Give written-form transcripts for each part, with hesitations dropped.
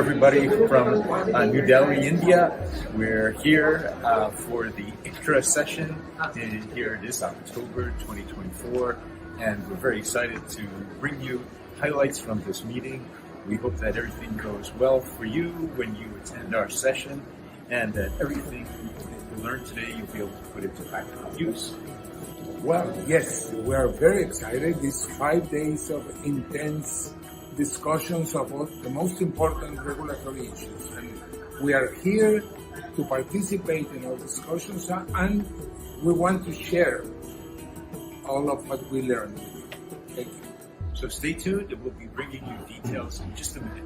everybody from New Delhi, India. We're here for the ICDRA session. Here it is, October 2024, and we're very excited to bring you highlights from this meeting. We hope that everything goes well for you when you attend our session, and that everything you learn today you'll be able to put into practical use. Well, yes, we are very excited. These 5 days of intense discussions about the most important regulatory issues. And we are here to participate in our discussions, and we want to share all of what we learned with you. Thank you. So stay tuned, and we'll be bringing you details in just a minute.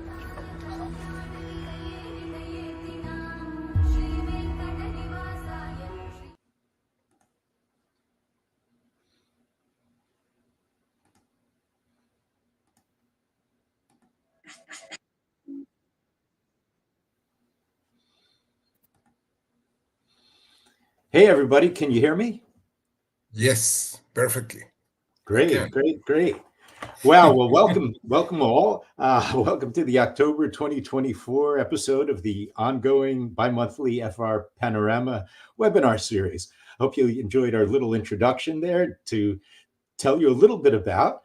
Hey, everybody, can you hear me? Yes, perfectly. Great. Wow, well, welcome all. Welcome to the October 2024 episode of the ongoing bi-monthly FRPanorama webinar series. Hope you enjoyed our little introduction there to tell you a little bit about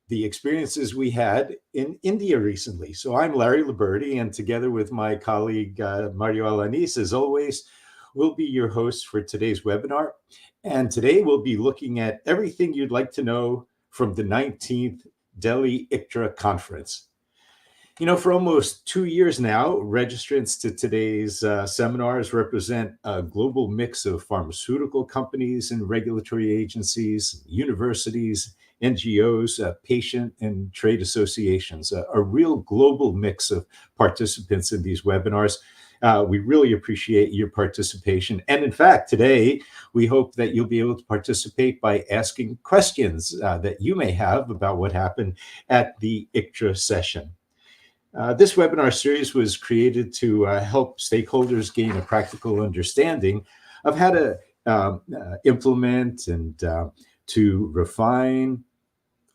the experiences we had in India recently. So I'm Larry Liberti, and together with my colleague Mario Alanis, as always, we'll be your hosts for today's webinar. And today we'll be looking at everything you'd like to know from the 19th Delhi ICDRA conference. You know, for almost 2 years now, registrants to today's seminars represent a global mix of pharmaceutical companies and regulatory agencies, universities, NGOs, patient and trade associations, a real global mix of participants in these webinars. We really appreciate your participation. And in fact, today, we hope that you'll be able to participate by asking questions that you may have about what happened at the ICDRA session. This webinar series was created to help stakeholders gain a practical understanding of how to implement and to refine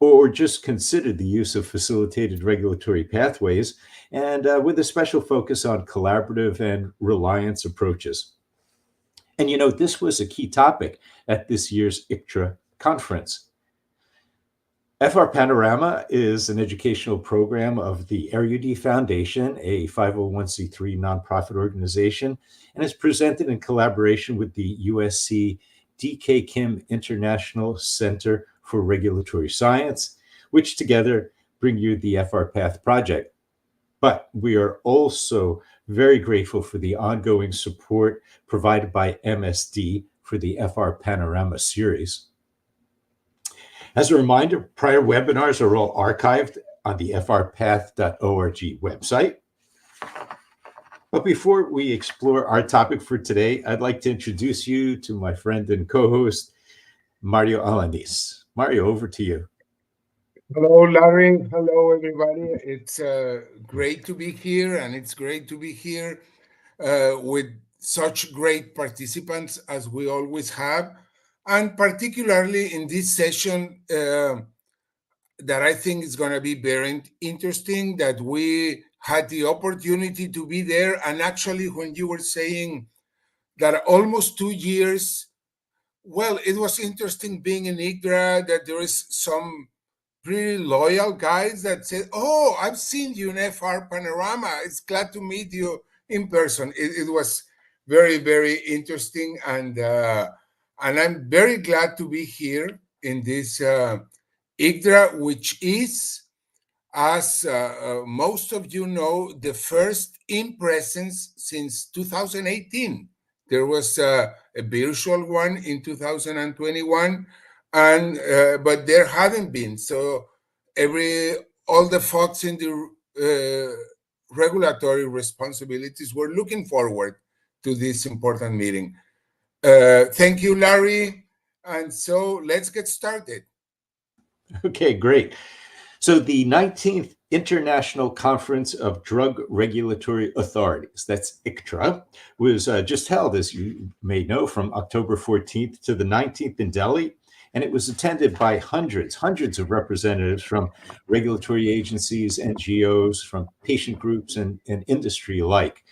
or just consider the use of facilitated regulatory pathways, and with a special focus on collaborative and reliance approaches. And you know, this was a key topic at this year's ICDRA conference. FRPanorama is an educational program of the RUD Foundation, a 501c3 nonprofit organization, and is presented in collaboration with the USC DK Kim International Center for Regulatory Science, which together bring you the FRPath project. But we are also very grateful for the ongoing support provided by MSD for the FRPanorama series. As a reminder, prior webinars are all archived on the frpath.org website. But before we explore our topic for today, I'd like to introduce you to my friend and co-host, Mario Alanis. Mario, over to you. Hello, Larry. Hello, everybody. It's great to be here, and it's great to be here with such great participants as we always have, and particularly in this session that I think is going to be very interesting, that we had the opportunity to be there. And actually, when you were saying that almost 2 years, well, it was interesting being in ICDRA, that there is some pretty loyal guys that said, "Oh, I've seen you in FRPanorama. It's glad to meet you in person." It was very, very interesting, and I'm very glad to be here in this ICDRA, which is, as most of you know, the first in presence since 2018. There was a virtual one in 2021, and but there hadn't been. So all the folks in the regulatory responsibilities were looking forward to this important meeting. Thank you, Larry. And so let's get started. Okay, great. So the 19th International Conference of Drug Regulatory Authorities, that's ICDRA, was just held, as you may know, from October 14th to the 19th in Delhi. And it was attended by hundreds of representatives from regulatory agencies, NGOs, from patient groups, and industry alike.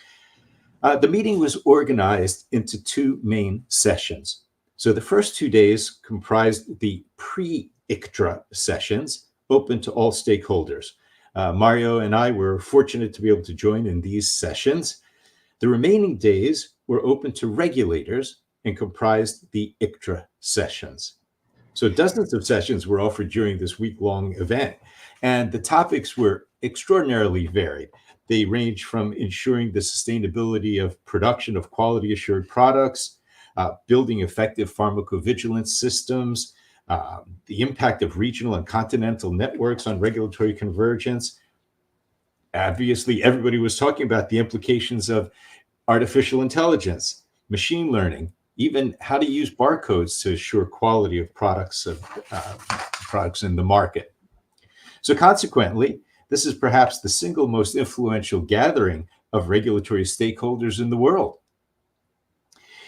The meeting was organized into two main sessions. So the first 2 days comprised the pre-ICDRA sessions, open to all stakeholders. Mario and I were fortunate to be able to join in these sessions. The remaining days were open to regulators and comprised the ICDRA sessions. So dozens of sessions were offered during this week-long event, and the topics were extraordinarily varied. They range from ensuring the sustainability of production of quality assured products, building effective pharmacovigilance systems, the impact of regional and continental networks on regulatory convergence. Obviously, everybody was talking about the implications of artificial intelligence, machine learning, even how to use barcodes to assure quality of products in the market. So consequently, this is perhaps the single most influential gathering of regulatory stakeholders in the world.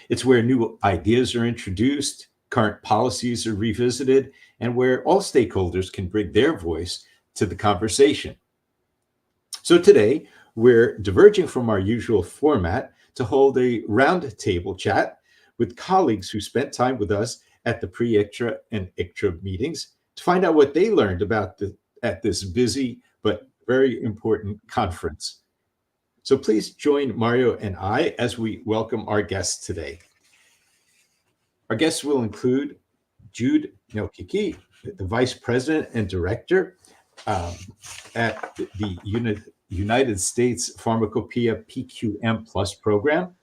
It's where new ideas are introduced, current policies are revisited, and where all stakeholders can bring their voice to the conversation. So today, we're diverging from our usual format to hold a roundtable chat with colleagues who spent time with us at the pre-ICDRA and ICDRA meetings to find out what they learned at this busy but very important conference. So please join Mario and I as we welcome our guests today. Our guests will include Jude Nelkiki, the Vice President and Director at the United States Pharmacopoeia PQM Plus program,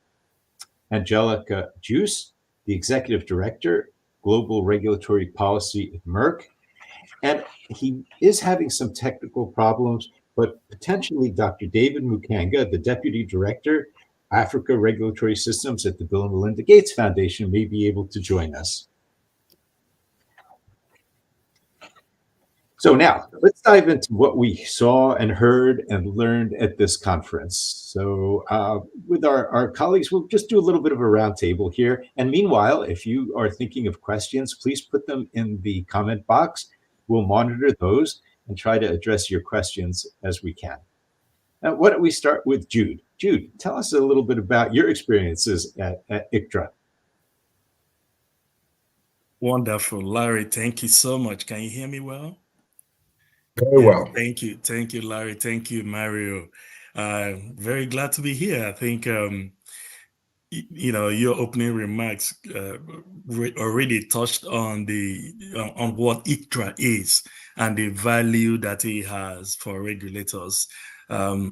Angelica Juice, the Executive Director, Global Regulatory Policy at Merck. And he is having some technical problems, but potentially Dr. David Mukanga, the Deputy Director, Africa Regulatory Systems at the Bill and Melinda Gates Foundation, may be able to join us. So now, let's dive into what we saw and heard and learned at this conference. So with our colleagues, we'll just do a little bit of a roundtable here. And meanwhile, if you are thinking of questions, please put them in the comment box. We'll monitor those and try to address your questions as we can. Now, why don't we start with Jude? Jude, tell us a little bit about your experiences at ICDRA. Wonderful. Larry, thank you so much. Can you hear me well? Very well. Thank you. Thank you, Larry. Thank you, Mario. Very glad to be here. I think, your opening remarks already touched on on what ICDRA is and the value that it has for regulators. I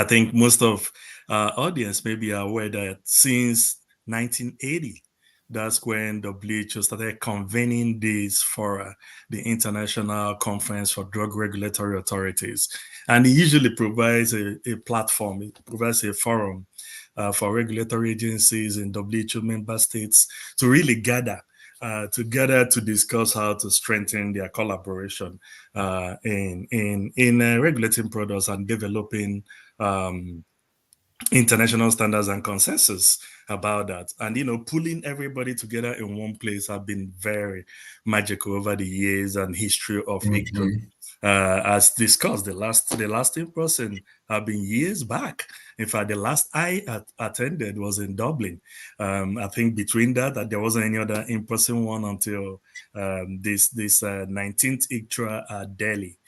think most of our audience may be aware that since 1980, that's when WHO started convening this for the International Conference for Drug Regulatory Authorities. And it usually provides a platform, it provides a forum for regulatory agencies in WHO member states to really gather together to discuss how to strengthen their collaboration in regulating products and developing international standards and consensus about that. And pulling everybody together in one place have been very magical over the years and history of ICDRA. As discussed, the last in-person have been years back. In fact, the last I attended was in Dublin. I think between that there wasn't any other in-person one until this 19th ICDRA at Delhi.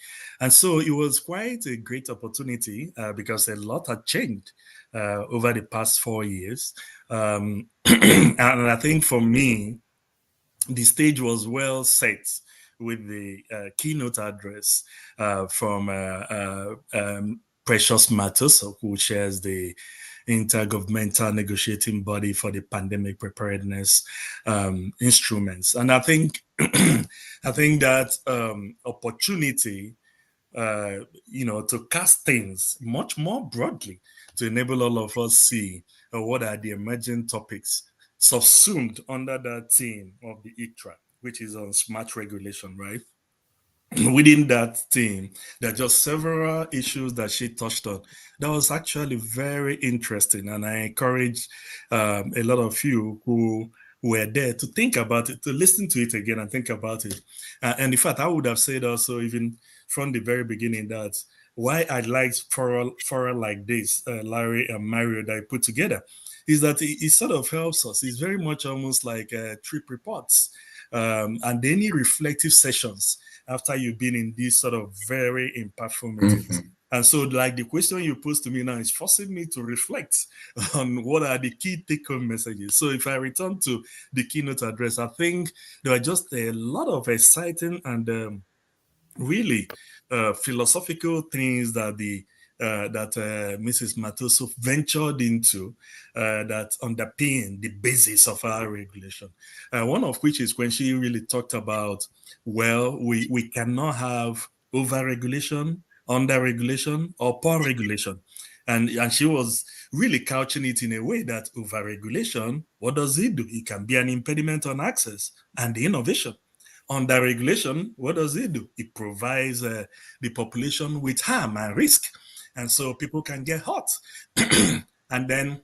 And so it was quite a great opportunity because a lot had changed over the past 4 years. And I think for me, the stage was well set with the keynote address from Precious Matoso, who chairs the Intergovernmental Negotiating Body for the Pandemic Preparedness Instruments. And I think that opportunity, to cast things much more broadly to enable all of us see what are the emerging topics subsumed under that theme of the ICDRA, which is on smart regulation, right? Within that theme, there are just several issues that she touched on that was actually very interesting. And I encourage a lot of you who were there to think about it, to listen to it again and think about it. And in fact, I would have said also, even from the very beginning, that why I liked forum like this, Larry and Mario, that I put together, is that it sort of helps us. It's very much almost like trip reports and any reflective sessions after you've been in these sort of very impactful meetings. And so, like, the question you posed to me now is forcing me to reflect on what are the key take-home messages. So if I return to the keynote address, I think there are just a lot of exciting and really philosophical things that Mrs. Matoso ventured into that underpin the basis of our regulation. One of which is when she really talked about, well, we cannot have over-regulation, under-regulation, or poor regulation. And she was really couching it in a way that over-regulation, what does it do? It can be an impediment on access and innovation. Under regulation, what does it do? It provides the population with harm and risk. And so people can get hurt. And then,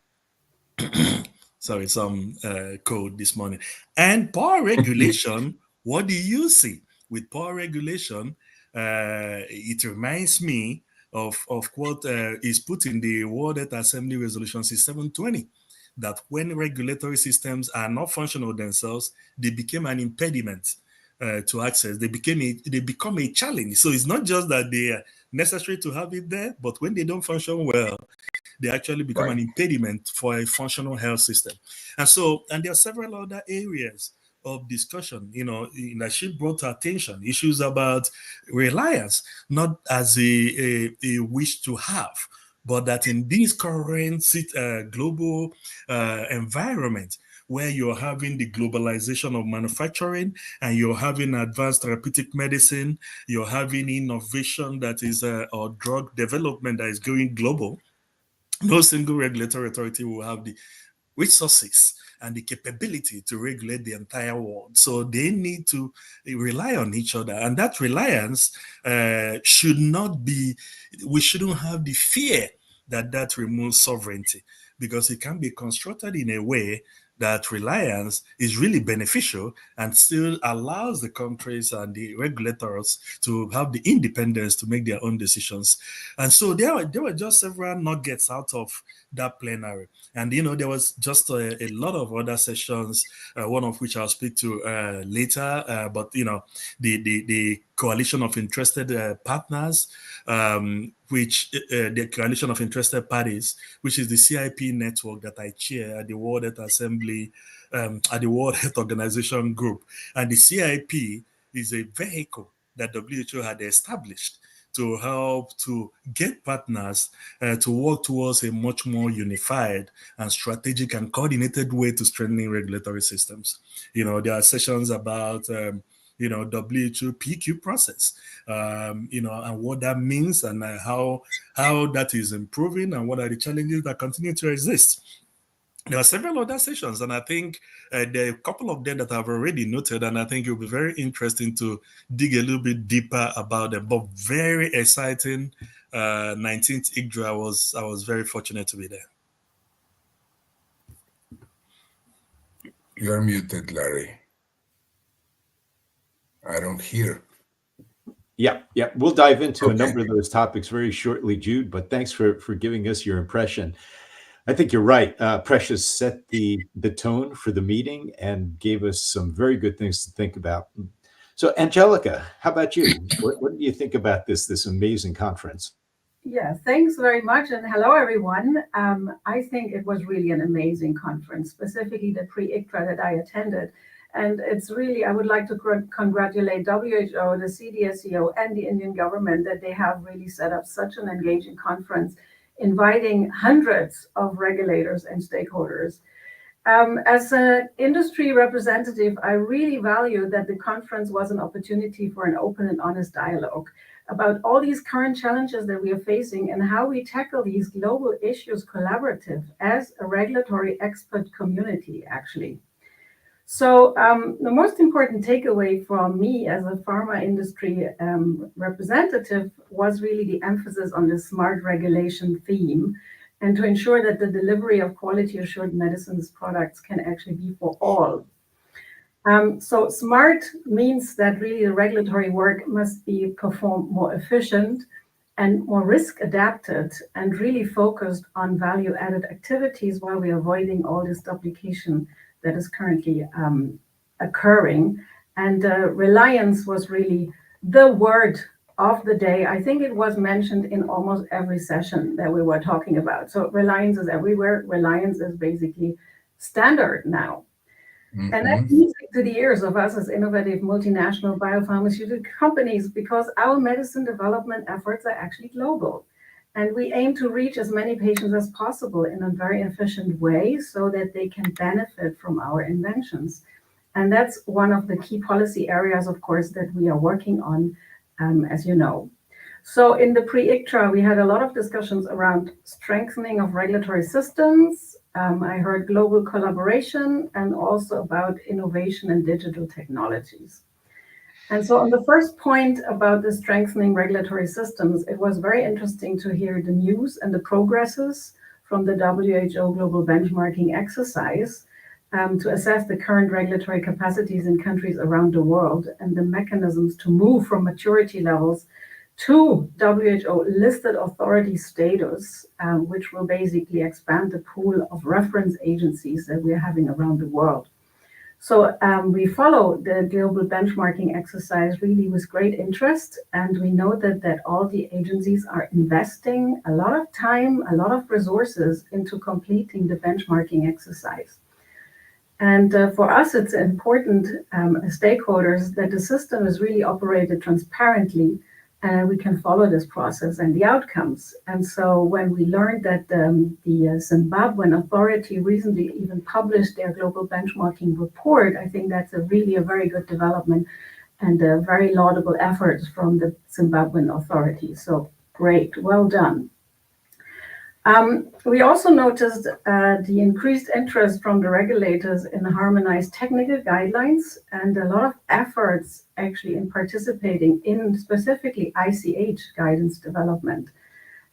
sorry, some code this morning. And poor regulation, what do you see? With poor regulation, it reminds me of what is put in the World Health Assembly Resolution 6720, that when regulatory systems are not functional themselves, they become an impediment to access. They become a challenge. So it's not just that they are necessary to have it there, but when they don't function well, they actually become an impediment for a functional health system. And there are several other areas of discussion, that she brought to attention, issues about reliance, not as a wish to have, but that in this current global environment, where you're having the globalization of manufacturing and you're having advanced therapeutic medicine, you're having innovation that is, or drug development that is going global, no single regulatory authority will have the resources and the capability to regulate the entire world. So they need to rely on each other. And that reliance should not be, we shouldn't have the fear that removes sovereignty, because it can be constructed in a way that reliance is really beneficial and still allows the countries and the regulators to have the independence to make their own decisions. And so there were just several nuggets out of that plenary. And, there was just a lot of other sessions, one of which I'll speak to later, but, the coalition of interested partners, which the coalition of interested parties, which is the CIP network that I chair at the World Health Assembly, at the World Health Organization group. And the CIP is a vehicle that WHO had established to help to get partners to work towards a much more unified and strategic and coordinated way to strengthening regulatory systems. There are sessions about WHO PQ process, and what that means and how that is improving and what are the challenges that continue to exist. There are several other sessions, and I think there are a couple of them that I've already noted, and I think it'll be very interesting to dig a little bit deeper about them. But very exciting. 19th ICDRA, I was very fortunate to be there. You're muted, Larry. I don't hear. Yeah. We'll dive into a number of those topics very shortly, Jude, but thanks for giving us your impression. I think you're right. Precious set the tone for the meeting and gave us some very good things to think about. So, Angelica, how about you? What do you think about this amazing conference? Yeah, thanks very much. And hello, everyone. I think it was really an amazing conference, specifically the Pre-ICDRA that I attended. And it's really, I would like to congratulate WHO, the CDSCO, and the Indian government that they have really set up such an engaging conference, inviting hundreds of regulators and stakeholders. As an industry representative, I really value that the conference was an opportunity for an open and honest dialogue about all these current challenges that we are facing and how we tackle these global issues collaborative as a regulatory expert community, actually. So the most important takeaway from me as a pharma industry representative was really the emphasis on the smart regulation theme and to ensure that the delivery of quality assured medicines products can actually be for all. So SMART means that really the regulatory work must be performed more efficient and more risk adapted and really focused on value added activities while we're avoiding all this duplication that is currently occurring. And reliance was really the word of the day. I think it was mentioned in almost every session that we were talking about. So reliance is everywhere. Reliance is basically standard now. And that's music to the ears of us as innovative multinational biopharmaceutical companies, because our medicine development efforts are actually global. And we aim to reach as many patients as possible in a very efficient way so that they can benefit from our inventions. And that's one of the key policy areas, of course, that we are working on, as you know. So in the pre-ICDRA, we had a lot of discussions around strengthening of regulatory systems. I heard global collaboration and also about innovation and digital technologies. And so on the first point about the strengthening regulatory systems, it was very interesting to hear the news and the progresses from the WHO global benchmarking exercise to assess the current regulatory capacities in countries around the world and the mechanisms to move from maturity levels to WHO listed authority status, which will basically expand the pool of reference agencies that we're having around the world. So we follow the global benchmarking exercise really with great interest, and we know that all the agencies are investing a lot of time, a lot of resources into completing the benchmarking exercise. And for us, it's important stakeholders that the system is really operated transparently and we can follow this process and the outcomes. And so when we learned that the Zimbabwean authority recently even published their global benchmarking report, I think that's really a very good development and a very laudable effort from the Zimbabwean authority. So great, well done. We also noticed the increased interest from the regulators in harmonized technical guidelines and a lot of efforts actually in participating in specifically ICH guidance development.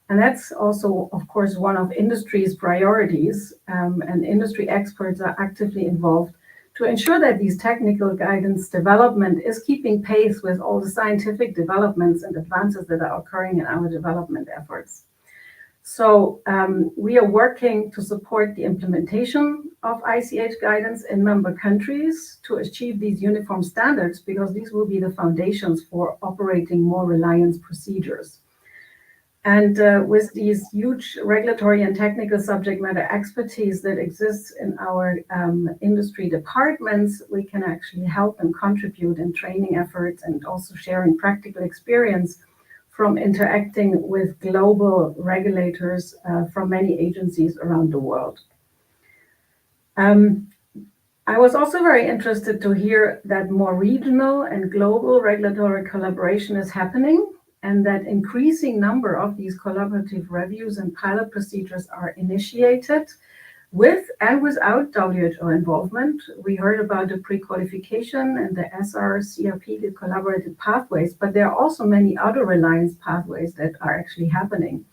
And that's also, of course, one of industry's priorities, and industry experts are actively involved to ensure that these technical guidance development is keeping pace with all the scientific developments and advances that are occurring in our development efforts. So we are working to support the implementation of ICH guidance in member countries to achieve these uniform standards, because these will be the foundations for operating more reliance procedures. And with these huge regulatory and technical subject matter expertise that exists in our industry departments, we can actually help and contribute in training efforts and also sharing practical experience from interacting with global regulators from many agencies around the world. I was also very interested to hear that more regional and global regulatory collaboration is happening, and that increasing number of these collaborative reviews and pilot procedures are initiated with and without WHO involvement. We heard about the pre-qualification and the SR-CRP, the collaborative pathways, but there are also many other reliance pathways that are actually happening.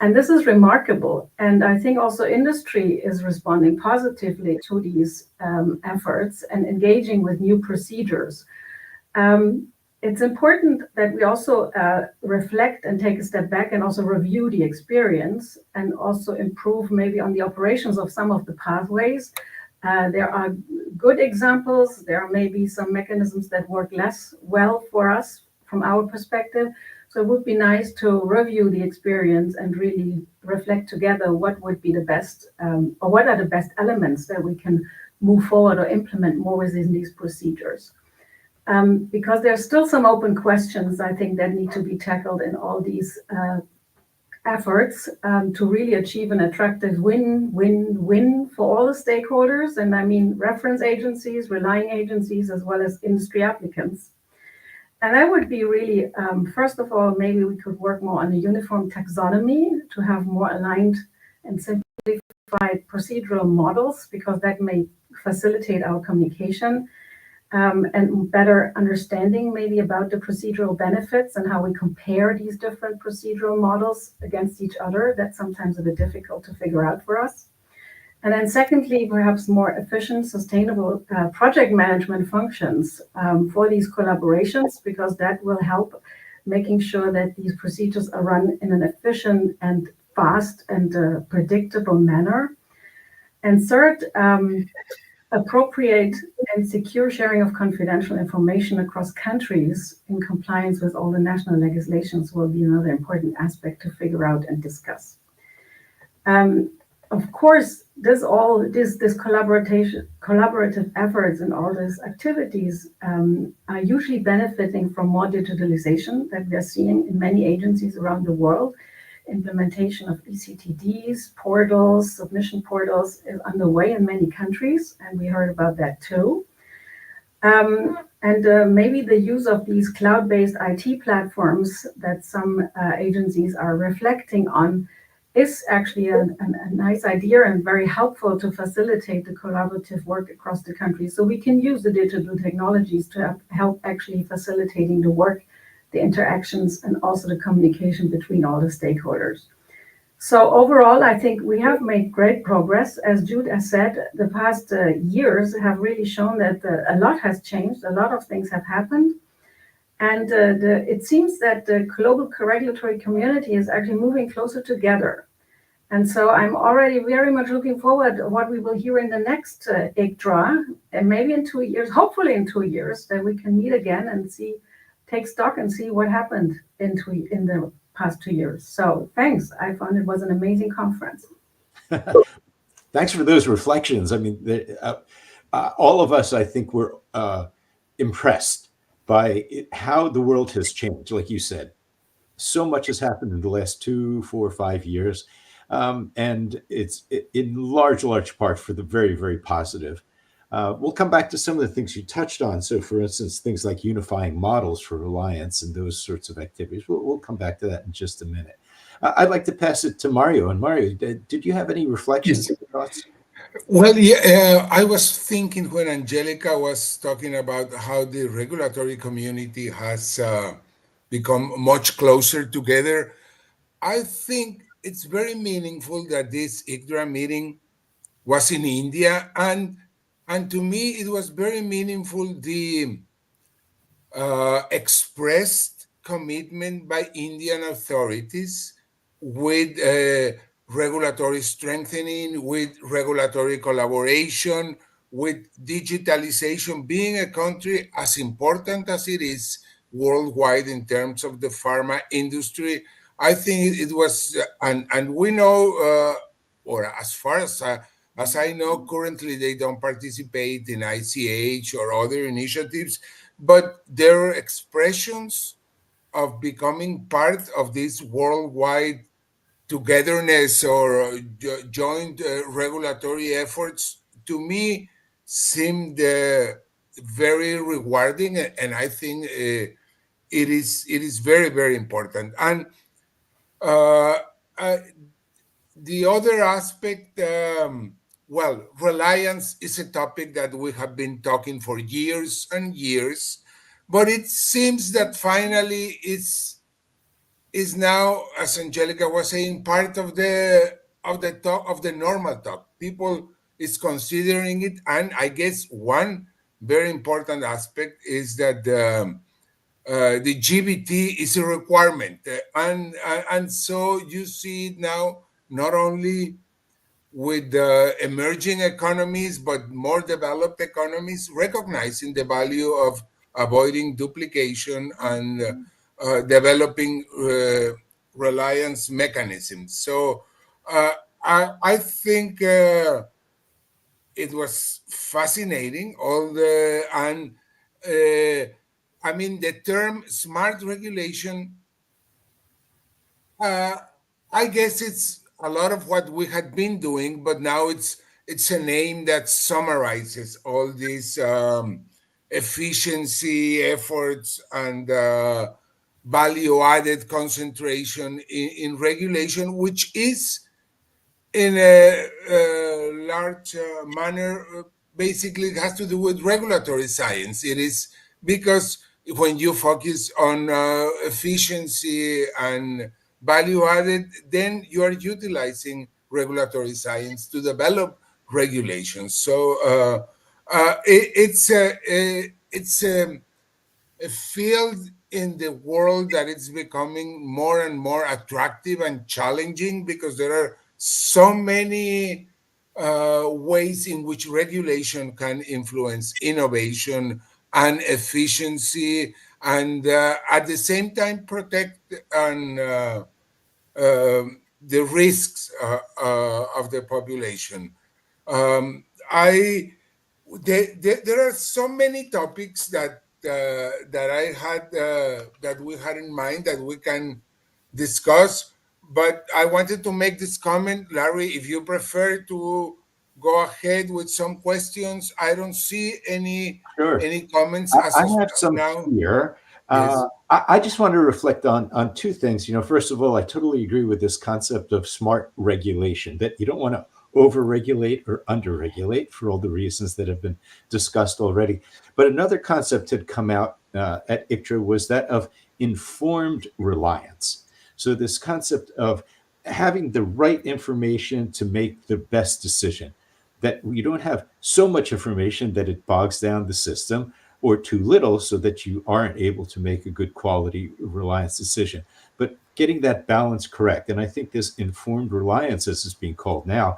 And this is remarkable. And I think also industry is responding positively to these efforts and engaging with new procedures. It's important that we also reflect and take a step back and also review the experience and also improve maybe on the operations of some of the pathways. There are good examples. There are maybe some mechanisms that work less well for us from our perspective. So it would be nice to review the experience and really reflect together what would be the best, or what are the best elements that we can move forward or implement more within these procedures. Because there are still some open questions, I think, that need to be tackled in all these efforts to really achieve an attractive win-win-win for all the stakeholders. And I mean reference agencies, relying agencies, as well as industry applicants. And that would be really, first of all, maybe we could work more on a uniform taxonomy to have more aligned and simplified procedural models, because that may facilitate our communication. and better understanding maybe about the procedural benefits and how we compare these different procedural models against each other. That's sometimes a bit difficult to figure out for us. And then secondly, perhaps more efficient, sustainable project management functions for these collaborations, because that will help making sure that these procedures are run in an efficient and fast and predictable manner. And third, appropriate and secure sharing of confidential information across countries in compliance with all the national legislations will be another important aspect to figure out and discuss. Of course, this collaborative efforts and all these activities are usually benefiting from more digitalization that we are seeing in many agencies around the world. Implementation of ECTDs, portals, submission portals is underway in many countries, and we heard about that too. Maybe the use of these cloud-based IT platforms that some agencies are reflecting on is actually a nice idea and very helpful to facilitate the collaborative work across the country. So we can use the digital technologies to help actually facilitating the work, the interactions, and also the communication between all the stakeholders. So overall, I think we have made great progress. As Jude has said, the past years have really shown that a lot has changed, a lot of things have happened. And it seems that the global regulatory community is actually moving closer together. And so I'm already very much looking forward to what we will hear in the next ICDRA, and maybe in 2 years, hopefully in 2 years, that we can meet again and take stock and see what happened in the past 2 years. So thanks. I found it was an amazing conference. Thanks for those reflections. I mean, all of us, I think, were impressed by how the world has changed. Like you said, so much has happened in the last 2, 4, 5 years. And it's in large part for the very, very positive. We'll come back to some of the things you touched on. So, for instance, things like unifying models for reliance and those sorts of activities. We'll come back to that in just a minute. I'd like to pass it to Mario. And Mario, did you have any reflections or thoughts? Well, yeah, I was thinking when Angelica was talking about how the regulatory community has become much closer together. I think it's very meaningful that this ICDRA meeting was in India, and to me it was very meaningful the expressed commitment by Indian authorities with regulatory strengthening, with regulatory collaboration, with digitalization. Being a country as important as it is worldwide in terms of the pharma industry, I think it was, and we know, or as far as I know, currently they don't participate in ICH or other initiatives, but their expressions of becoming part of this worldwide togetherness or joint regulatory efforts, to me, seemed very rewarding, and I think it is very, very important. And the other aspect, well, reliance is a topic that we have been talking for years and years, but it seems that finally is now, as Angelica was saying, part of the talk, of the normal talk. People is considering it, and I guess one very important aspect is that the GBT is a requirement, and so you see it now not only with emerging economies, but more developed economies recognizing the value of avoiding duplication and developing reliance mechanisms. So I think it was fascinating. I mean, the term smart regulation, I guess it's a lot of what we had been doing, but now it's a name that summarizes all these efficiency efforts and value added concentration in regulation, which is in a large manner basically has to do with regulatory science. It is because when you focus on efficiency and value added, then you are utilizing regulatory science to develop regulations. So it's a field in the world that it's becoming more and more attractive and challenging because there are so many ways in which regulation can influence innovation and efficiency, and at the same time protect and the risks of the population. Um, I there are so many topics that I had that we had in mind that we can discuss, but I wanted to make this comment, Larry. If you prefer to go ahead with some questions, I don't see any Sure. comments as I of have some now. here. Yes. I just want to reflect on two things. First of all, I totally agree with this concept of smart regulation, that you don't want to overregulate or underregulate for all the reasons that have been discussed already. But another concept had come out at ICDRA was that of informed reliance. So this concept of having the right information to make the best decision, that you don't have so much information that it bogs down the system, or too little so that you aren't able to make a good quality reliance decision. But getting that balance correct, and I think this informed reliance, as it's being called now,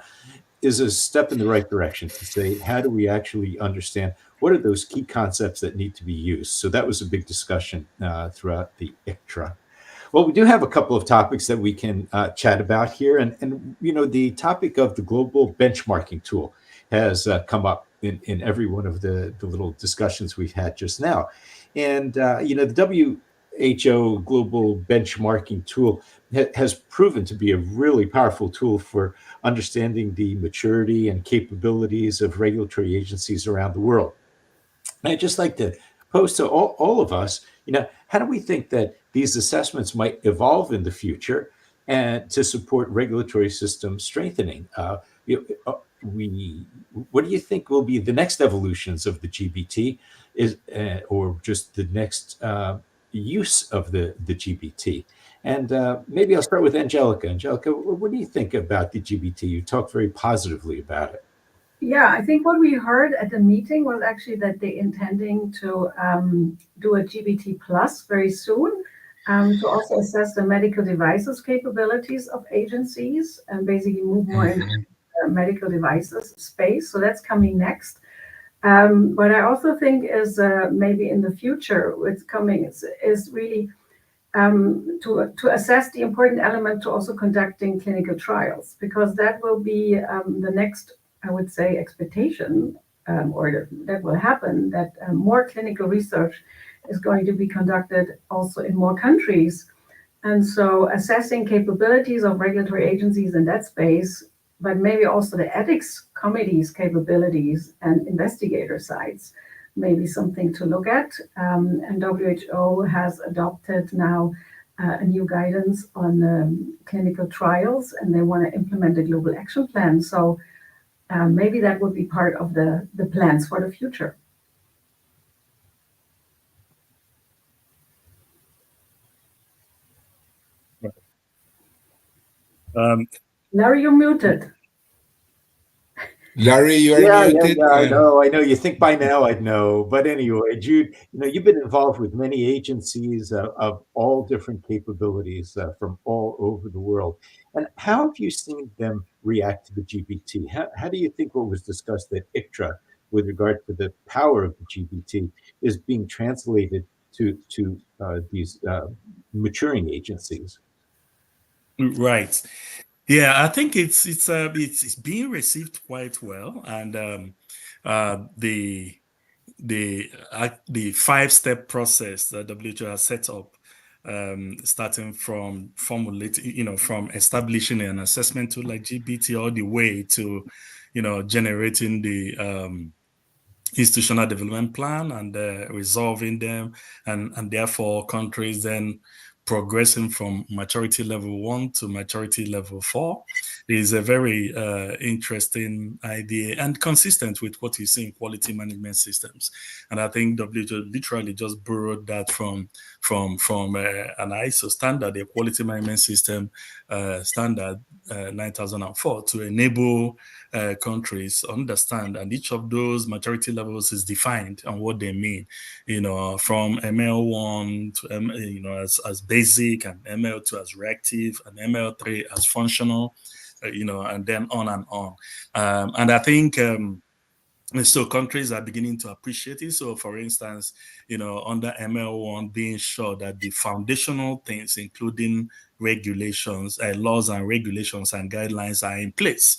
is a step in the right direction to say, how do we actually understand what are those key concepts that need to be used? So that was a big discussion throughout the ICDRA. Well, we do have a couple of topics that we can chat about here. And the topic of the global benchmarking tool has come up in every one of the little discussions we've had just now. And, the WHO global benchmarking tool has proven to be a really powerful tool for understanding the maturity and capabilities of regulatory agencies around the world. And I'd just like to pose to all of us, how do we think that these assessments might evolve in the future and to support regulatory system strengthening? What do you think will be the next evolutions of the GBT, or just the next use of the GBT? And maybe I'll start with Angelica. Angelica, what do you think about the GBT? You talked very positively about it. Yeah, I think what we heard at the meeting was actually that they're intending to do a GBT plus very soon, to also assess the medical devices capabilities of agencies and basically move more into medical devices space. So that's coming next. What I also think is maybe in the future what's coming is really to assess the important element to also conducting clinical trials, because that will be the next, I would say, expectation, or that will happen, that more clinical research is going to be conducted also in more countries. And so assessing capabilities of regulatory agencies in that space, but maybe also the ethics committees' capabilities and investigator sites, may be something to look at. And WHO has adopted now a new guidance on clinical trials, and they want to implement a global action plan. So maybe that would be part of the plans for the future. Larry, you're muted. Larry, you are muted. Yeah, I know. You think by now I'd know. But anyway, Jude, you've been involved with many agencies of all different capabilities from all over the world. And how have you seen them react to the GBT? How do you think what was discussed at ICDRA with regard to the power of the GBT is being translated to these maturing agencies? Right. Yeah, I think it's being received quite well, and the 5-step process that WHO has set up, starting from formulating, from establishing an assessment tool like GBT, all the way to, generating the institutional development plan and resolving them, and therefore countries then progressing from maturity level 1 to maturity level 4. is a very interesting idea and consistent with what you see in quality management systems. And I think WHO literally just borrowed that from an ISO standard, a quality management system standard 9004, to enable countries understand, and each of those maturity levels is defined and what they mean, from ML1 to as basic, and ML2 as reactive, and ML3 as functional, and then on and on. And I think so countries are beginning to appreciate it. So, for instance, under ML1, being sure that the foundational things, including regulations, laws and regulations and guidelines, are in place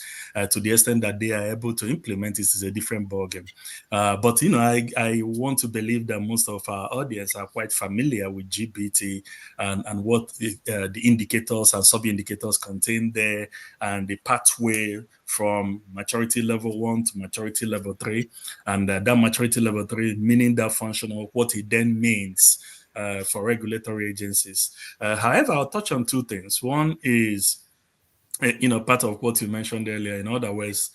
to the extent that they are able to implement it, is a different ballgame. But I want to believe that most of our audience are quite familiar with GBT and what the indicators and sub-indicators contain there, and the pathway from maturity level 1 to maturity level 3, and that maturity level 3 meaning that functional, what it then means for regulatory agencies. However, I'll touch on two things. One is, part of what you mentioned earlier. In other words,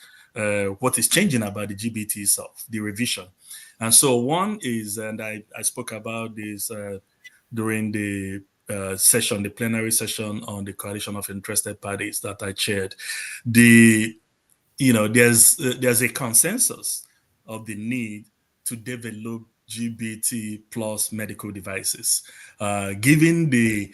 what is changing about the GBT itself, the revision. And so one is, and I spoke about this during the session, the plenary session on the coalition of interested parties that I chaired. There's a consensus of the need to develop GBT plus medical devices, given the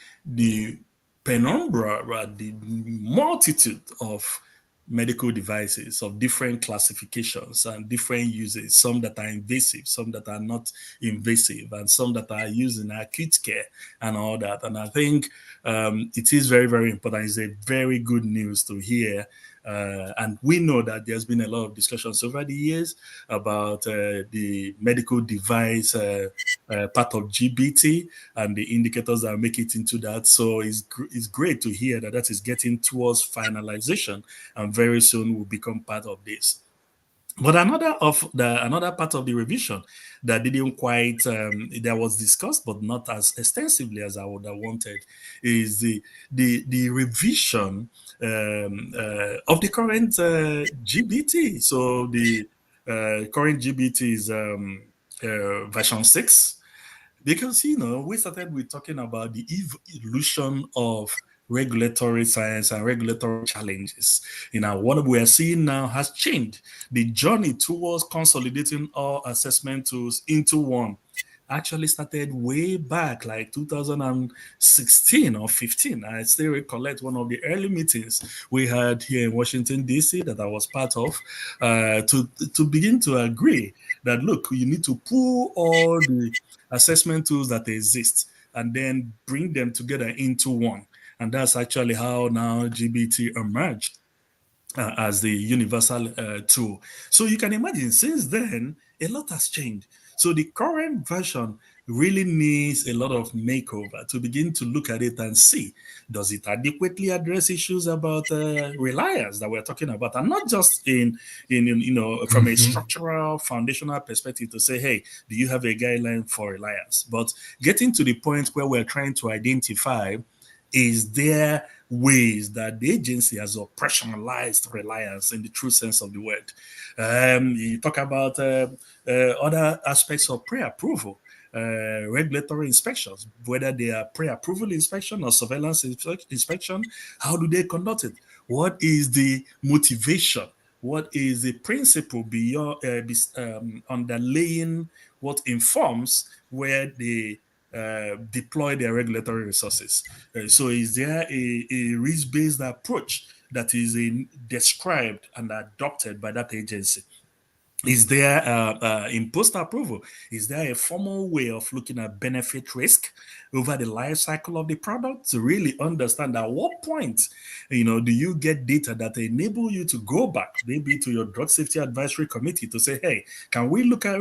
penumbra, the multitude of medical devices of different classifications and different uses, some that are invasive, some that are not invasive, and some that are used in acute care and all that. And I think it is very, very important. It's a very good news to hear. And we know that there's been a lot of discussions over the years about the medical device part of GBT and the indicators that make it into that. So it's great to hear that is getting towards finalization, and very soon will become part of this. But another part of the revision that didn't quite that was discussed but not as extensively as I would have wanted is the revision of the current GBT. So the current GBT is version 6, because we started with talking about the evolution of regulatory science and regulatory challenges. What we are seeing now has changed. The journey towards consolidating all assessment tools into one actually started way back, like 2016 or 15. I still recollect one of the early meetings we had here in Washington, D.C. that I was part of, to begin to agree that, look, you need to pull all the assessment tools that exist and then bring them together into one. And that's actually how now GBT emerged as the universal tool. So you can imagine, since then, a lot has changed. So the current version really needs a lot of makeover to begin to look at it and see, does it adequately address issues about reliance that we're talking about, and not just in from a structural foundational perspective to say, hey, do you have a guideline for reliance, but getting to the point where we're trying to identify, is there ways that the agency has operationalized reliance in the true sense of the word? You talk about other aspects of pre-approval, regulatory inspections, whether they are pre-approval inspection or surveillance inspection. How do they conduct it? What is the motivation? What is the principle beyond underlaying what informs where they deploy their regulatory resources? So is there a risk-based approach that is described and adopted by that agency? Is there in post-approval, is there a formal way of looking at benefit risk over the life cycle of the product to really understand at what point, do you get data that enable you to go back maybe to your drug safety advisory committee to say, hey, can we look at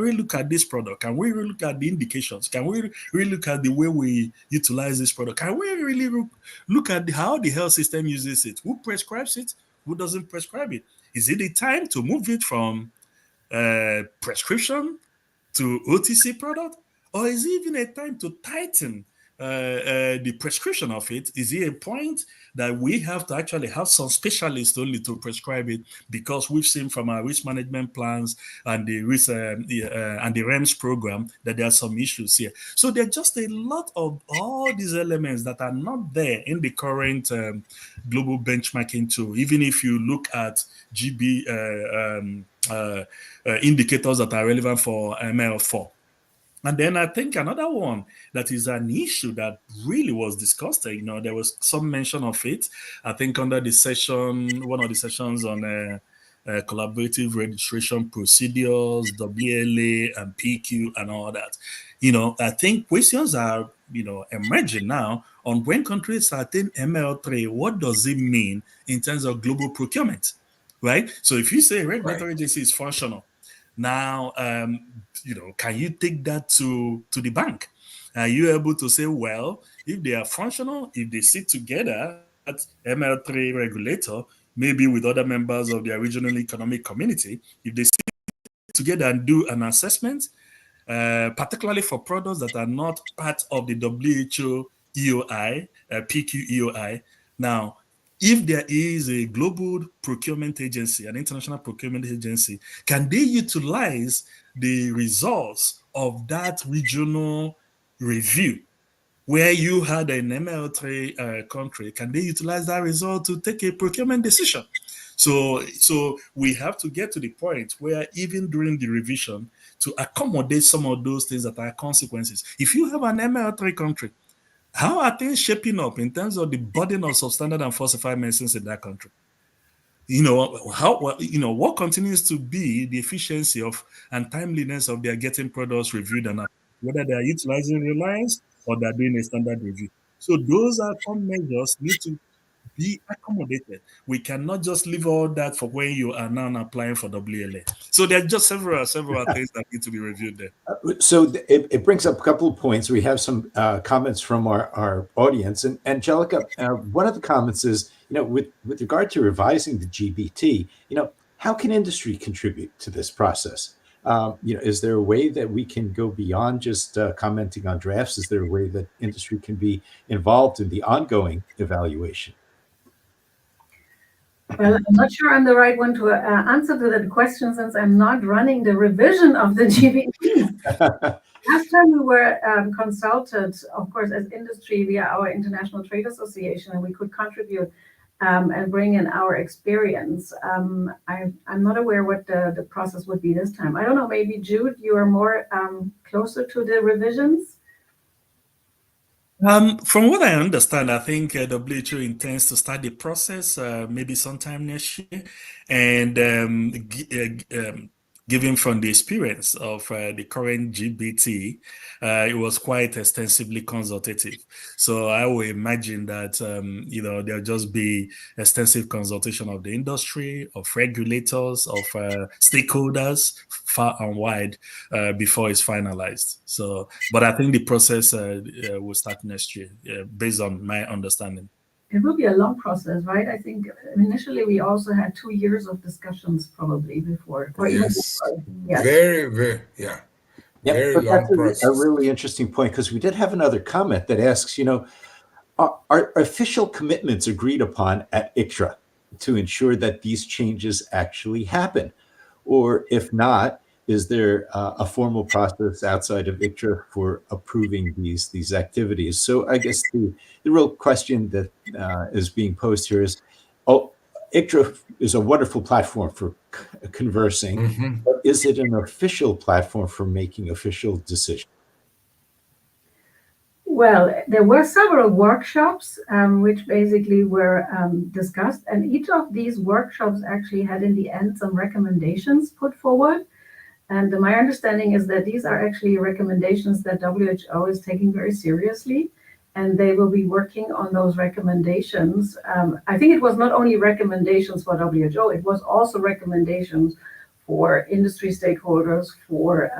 this product? Can we look at the indications? Can we really look at the way we utilize this product? Can we really look at how the health system uses it? Who prescribes it? Who doesn't prescribe it? Is it the time to move it from prescription to OTC product? Or is it even a time to tighten the prescription of it? Is it a point that we have to actually have some specialists only to prescribe it, because we've seen from our risk management plans and the risk and the REMS program that there are some issues here? So there are just a lot of all these elements that are not there in the current global benchmarking tool. Even if you look at GB indicators that are relevant for ML4. And then I think another one that is an issue that really was discussed, there was some mention of it, I think under the session, one of the sessions on collaborative registration procedures, WLA and PQ and all that. I think questions are, emerging now on when countries attain ML3, what does it mean in terms of global procurement, right? So if you say regulatory agency is functional, now, can you take that to the bank? Are you able to say, well, if they are functional, if they sit together at ML3 regulator, maybe with other members of their regional economic community, if they sit together and do an assessment, particularly for products that are not part of the WHO EOI, PQ EOI, now, if there is a global procurement agency, an international procurement agency, can they utilize the results of that regional review where you had an ML3 country? Can they utilize that result to take a procurement decision? So we have to get to the point where even during the revision, to accommodate some of those things that are consequences. If you have an ML3 country, how are things shaping up in terms of the burden of substandard and falsified medicines in that country? What continues to be the efficiency of and timeliness of their getting products reviewed, and whether they are utilizing reliance or they're doing a standard review. So those outcome measures need to be accommodated. We cannot just leave all that for when you are now applying for WLA. So there are just several things that need to be reviewed there. So it brings up a couple of points. We have some comments from our audience. And Angelica, one of the comments is, with regard to revising the GBT, how can industry contribute to this process? Is there a way that we can go beyond just commenting on drafts? Is there a way that industry can be involved in the ongoing evaluation? Well, I'm not sure I'm the right one to answer to that question, since I'm not running the revision of the GBT. Last time we were consulted, of course, as industry via our International Trade Association, and we could contribute and bring in our experience. I'm not aware what the process would be this time. I don't know, maybe Jude, you are more closer to the revisions? From what I understand, I think WHO intends to start the process maybe sometime next year, and given from the experience of the current GBT, it was quite extensively consultative. So I would imagine that there'll just be extensive consultation of the industry, of regulators, of stakeholders far and wide before it's finalized. So, but I think the process will start next year, based on my understanding. It will be a long process, right? I think initially we also had 2 years of discussions probably before. Yes. Yes. Very, Yeah, very but long that's process. a really interesting point, because we did have another comment that asks, are official commitments agreed upon at ICDRA to ensure that these changes actually happen? Or if not, is there a formal process outside of ICDRA for approving these activities? So I guess the real question that is being posed here is, ICDRA is a wonderful platform for conversing, but is it an official platform for making official decisions? Well, there were several workshops which basically were discussed, and each of these workshops actually had in the end some recommendations put forward. And my understanding is that these are actually recommendations that WHO is taking very seriously, and they will be working on those recommendations. I think it was not only recommendations for WHO, it was also recommendations for industry stakeholders, for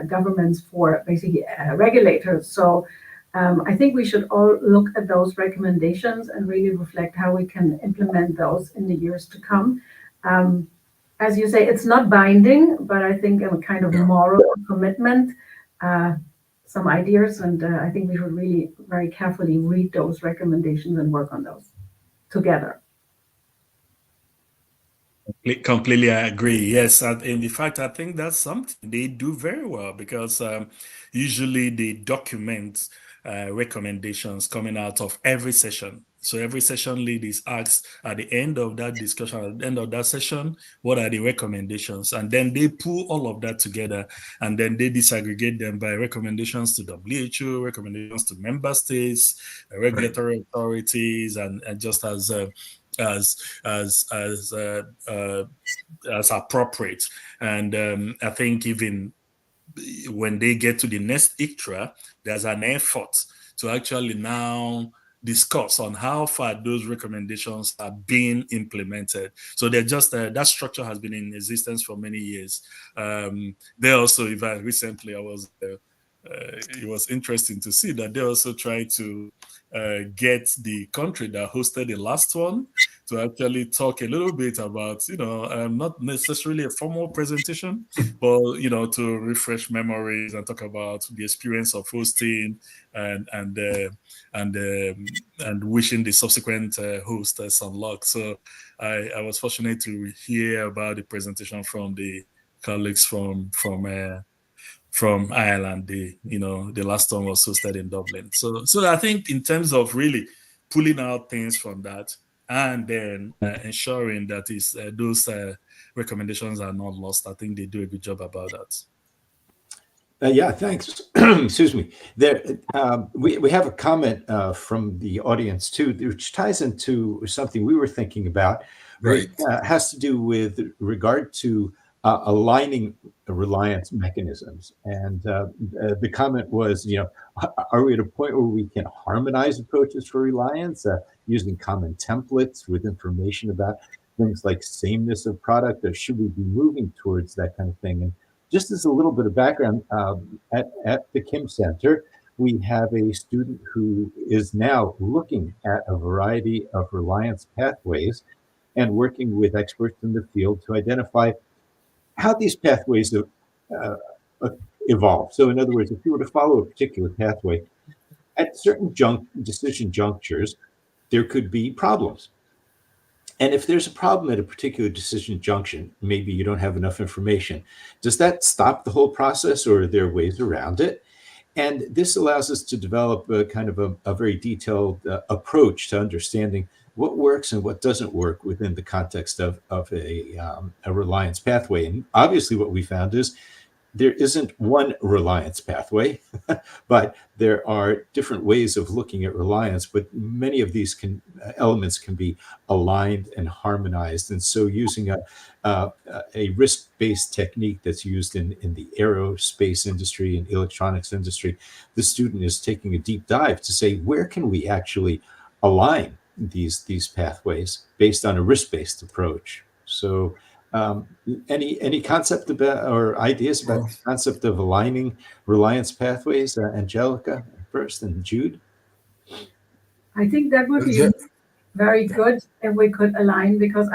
governments, for basically regulators. So I think we should all look at those recommendations and really reflect how we can implement those in the years to come. As you say, it's not binding, but I think a kind of moral commitment. some ideas, and I think we should really very carefully read those recommendations and work on those together. Completely agree. Yes, and in fact, I think that's something they do very well, because usually they document recommendations coming out of every session. So every session lead is asked at the end of that discussion, at the end of that session, what are the recommendations? And then they pull all of that together, and then they disaggregate them by recommendations to WHO, recommendations to member states, regulatory authorities, and just as appropriate. And I think even when they get to the next ICDRA, there's an effort to actually now discuss on how far those recommendations are being implemented. So they're just that structure has been in existence for many years. They also, even recently, it was interesting to see that they also tried to get the country that hosted the last one to actually talk a little bit about, not necessarily a formal presentation, but, to refresh memories and talk about the experience of hosting and wishing the subsequent host some luck. So I was fortunate to hear about the presentation from the colleagues from Ireland. The last one was hosted in Dublin. So I think in terms of really pulling out things from that, and then ensuring that those recommendations are not lost, I think they do a good job about that. Yeah, thanks. Excuse me. There, we have a comment from the audience too, which ties into something we were thinking about. Right. It has to do with regard to aligning the reliance mechanisms. And the comment was, are we at a point where we can harmonize approaches for reliance using common templates with information about things like sameness of product, or should we be moving towards that kind of thing? And just as a little bit of background, at the Kim Center, we have a student who is now looking at a variety of reliance pathways and working with experts in the field to identify how these pathways evolve. So in other words, if you were to follow a particular pathway, at certain decision junctures, there could be problems. And if there's a problem at a particular decision junction, maybe you don't have enough information, does that stop the whole process, or are there ways around it? And this allows us to develop a kind of a very detailed approach to understanding what works and what doesn't work within the context of a reliance pathway. And obviously what we found is there isn't one reliance pathway, but there are different ways of looking at reliance, but many of these elements can be aligned and harmonized. And so using a risk-based technique that's used in the aerospace industry and electronics industry, the student is taking a deep dive to say, where can we actually align these pathways based on a risk-based approach? So any concept about or ideas about the concept of aligning reliance pathways? Angelica first, and Jude. I think that would be very good if we could align, because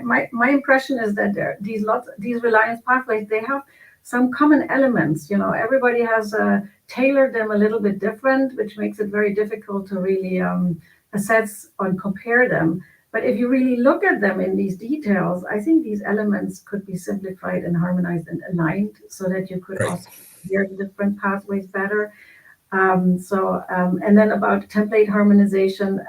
my impression is that these reliance pathways, they have some common elements. Everybody has tailored them a little bit different, which makes it very difficult to really assess and compare them. But if you really look at them in these details, I think these elements could be simplified and harmonized and aligned so that you could also hear the different pathways better. And then about template harmonization,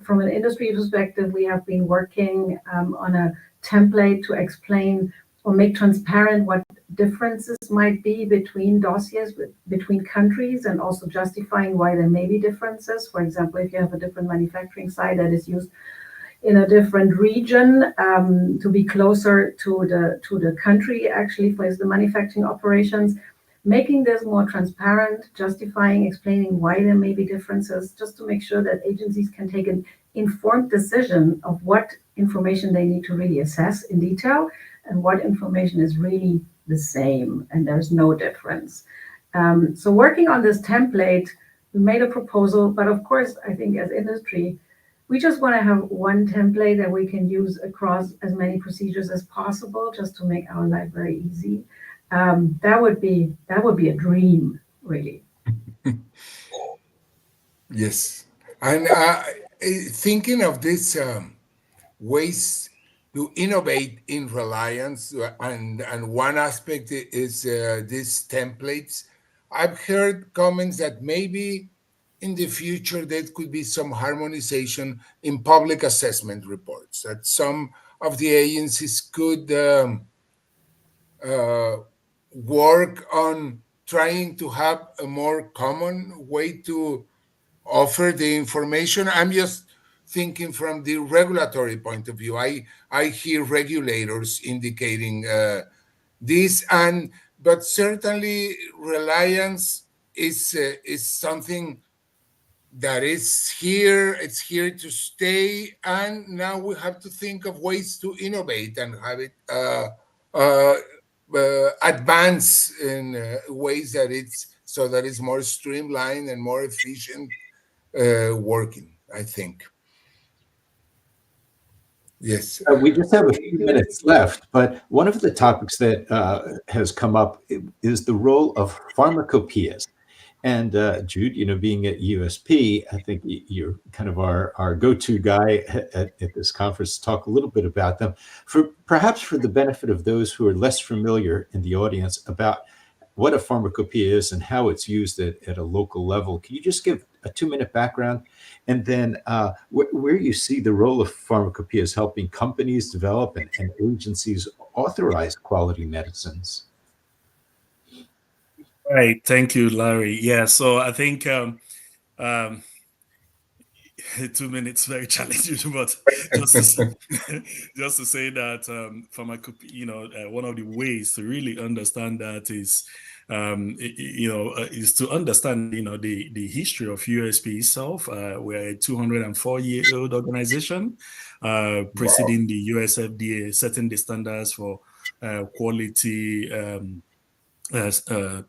from an industry perspective, we have been working on a template to explain or make transparent what differences might be between dossiers, between countries, and also justifying why there may be differences. For example, if you have a different manufacturing site that is used in a different region, to be closer to the country actually for the manufacturing operations, making this more transparent, justifying, explaining why there may be differences, just to make sure that agencies can take an informed decision of what information they need to really assess in detail and what information is really the same and there's no difference. So working on this template, we made a proposal, but of course, I think as industry, we just want to have one template that we can use across as many procedures as possible, just to make our life very easy. That would be a dream, really. Yes. And thinking of this ways to innovate in reliance, and one aspect is these templates. I've heard comments that maybe in the future there could be some harmonization in public assessment reports, that some of the agencies could uh, work on trying to have a more common way to offer the information. I'm just thinking from the regulatory point of view. I hear regulators indicating this, and but certainly reliance is something that is here. It's here to stay, and now we have to think of ways to innovate and have it uh, advance in ways that it's so that it's more streamlined and more efficient working, I think. Yes. We just have a few minutes left, but one of the topics that has come up is the role of pharmacopoeias. And Jude, being at USP, I think you're kind of our go-to guy at this conference to talk a little bit about them, perhaps for the benefit of those who are less familiar in the audience about what a pharmacopoeia is and how it's used at a local level. Can you just give a 2-minute background, and then where you see the role of pharmacopoeias helping companies develop and agencies authorize quality medicines? Right. Thank you, Larry. Yeah. So I think 2 minutes very challenging, but just to say, just to say that one of the ways to really understand that is is to understand the history of USP itself. We're a 204-year-old organization, preceding the US FDA, setting the standards for quality,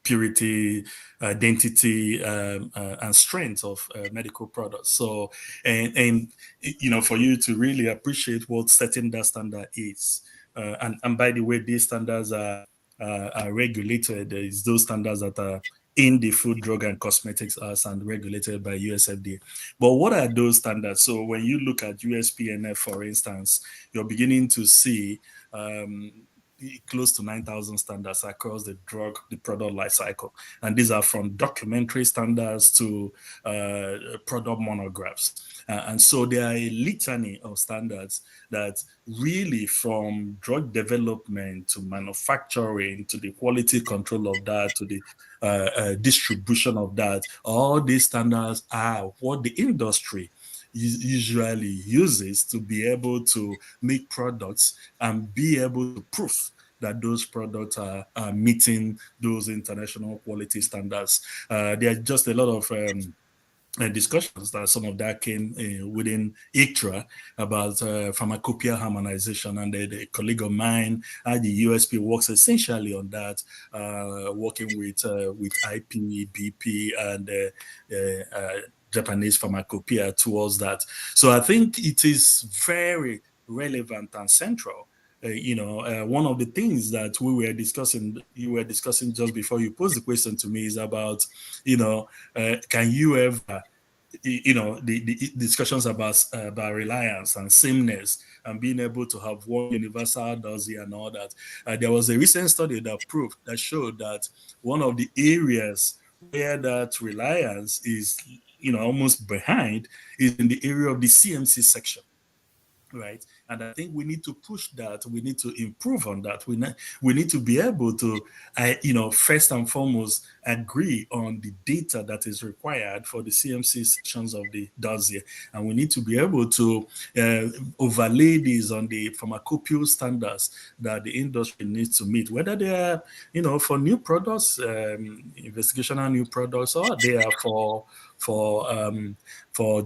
purity, identity, and strength of medical products. So, and for you to really appreciate what setting that standard is, and by the way, these standards are regulated. It's those standards that are in the Food, Drug, and Cosmetics Act and regulated by US FDA. But what are those standards? So when you look at USPNF, for instance, you're beginning to see close to 9,000 standards across the product life cycle. And these are from documentary standards to product monographs. And so there are a litany of standards that really, from drug development to manufacturing to the quality control of that to the distribution of that, all these standards are what the industry usually uses to be able to make products and be able to prove that those products are meeting those international quality standards. There are just a lot of discussions that some of that came within ICDRA about pharmacopoeia harmonization, and the colleague of mine at the USP works essentially on that, working with IP, BP, and Japanese pharmacopoeia towards that. So I think it is very relevant and central. One of the things that you were discussing just before you posed the question to me is about, can you ever, the discussions about reliance and sameness and being able to have one universal dossier and all that. There was a recent study that showed that one of the areas where that reliance is, almost behind is in the area of the CMC section. Right. And I think we need to push that. We need to improve on that. We need to be able to, first and foremost, agree on the data that is required for the CMC sections of the dossier. And we need to be able to overlay these on the pharmacopoeia standards that the industry needs to meet, whether they are, for new products, investigational new products, or they are for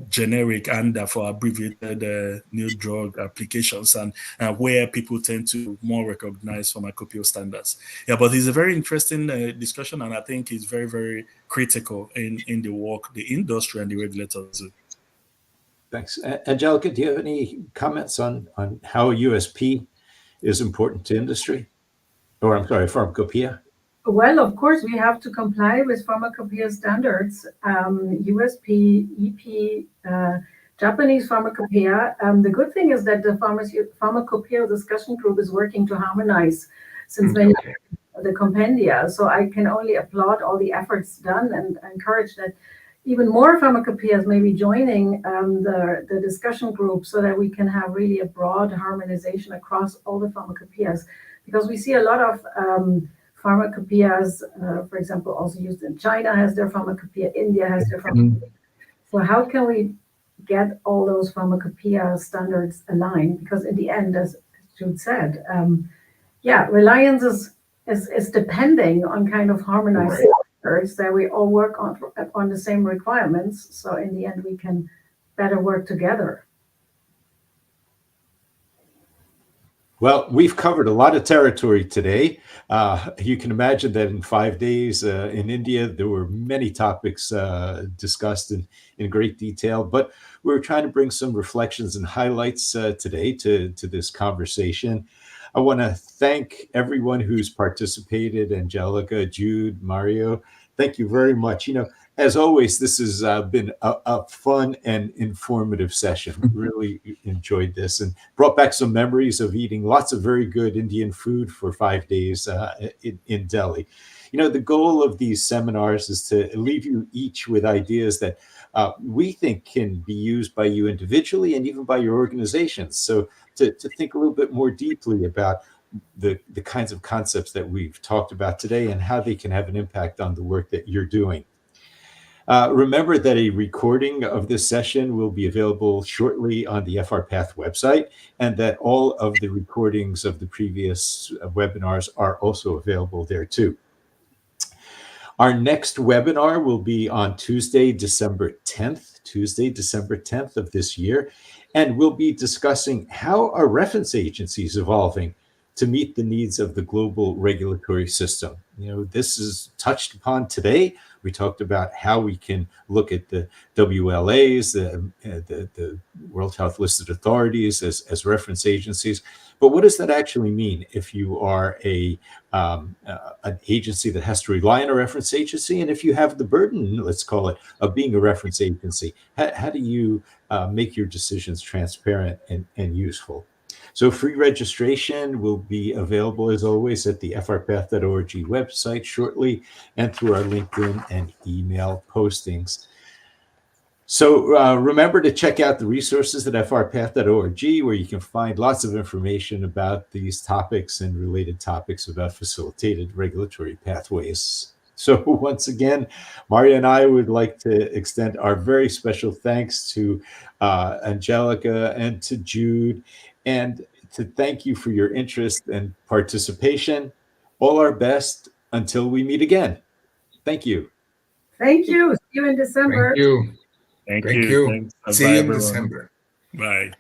generic and for abbreviated new drug applications, and where people tend to more recognize pharmacopoeia standards. Yeah, but it's a very interesting discussion, and I think it's very, very critical in the work the industry and the regulators do. Thanks. Angelica, do you have any comments on how USP is important to industry? Or I'm sorry, pharmacopoeia? Well, of course, we have to comply with pharmacopoeia standards, USP, EP, Japanese pharmacopoeia. The good thing is that the pharmacopoeia discussion group is working to harmonize since many the compendia. So I can only applaud all the efforts done and encourage that even more pharmacopoeias may be joining the discussion group so that we can have really a broad harmonization across all the pharmacopoeias. Because we see a lot of pharmacopoeias, for example, also used in China has their pharmacopoeia, India has their pharmacopoeia. So how can we get all those pharmacopoeia standards aligned? Because in the end, as Jude said, reliance is depending on kind of harmonized standards that we all work on the same requirements. So in the end, we can better work together. Well, we've covered a lot of territory today. You can imagine that in 5 days in India, there were many topics discussed in great detail, but we're trying to bring some reflections and highlights today to this conversation. I want to thank everyone who's participated, Angelica, Jude, Mario. Thank you very much. As always, this has been a fun and informative session. Really enjoyed this and brought back some memories of eating lots of very good Indian food for 5 days in Delhi. The goal of these seminars is to leave you each with ideas that we think can be used by you individually and even by your organizations. So to think a little bit more deeply about the kinds of concepts that we've talked about today and how they can have an impact on the work that you're doing. Remember that a recording of this session will be available shortly on the FRPath website, and that all of the recordings of the previous webinars are also available there too. Our next webinar will be on Tuesday, December 10th of this year, and we'll be discussing how are reference agencies evolving to meet the needs of the global regulatory system. This is touched upon today. We talked about how we can look at the WLAs, the World Health Listed Authorities as reference agencies. But what does that actually mean if you are an agency that has to rely on a reference agency? And if you have the burden, let's call it, of being a reference agency, how do you make your decisions transparent and useful? So free registration will be available, as always, at the frpath.org website shortly and through our LinkedIn and email postings. So remember to check out the resources at frpath.org, where you can find lots of information about these topics and related topics about facilitated regulatory pathways. So once again, Maria and I would like to extend our very special thanks to Angelica and to Jude, and to thank you for your interest and participation. All our best until we meet again. Thank you. Thank you. See you in December. Thank you. Thank Thank you. you. Thanks. See Bye, you in everyone. December. Bye.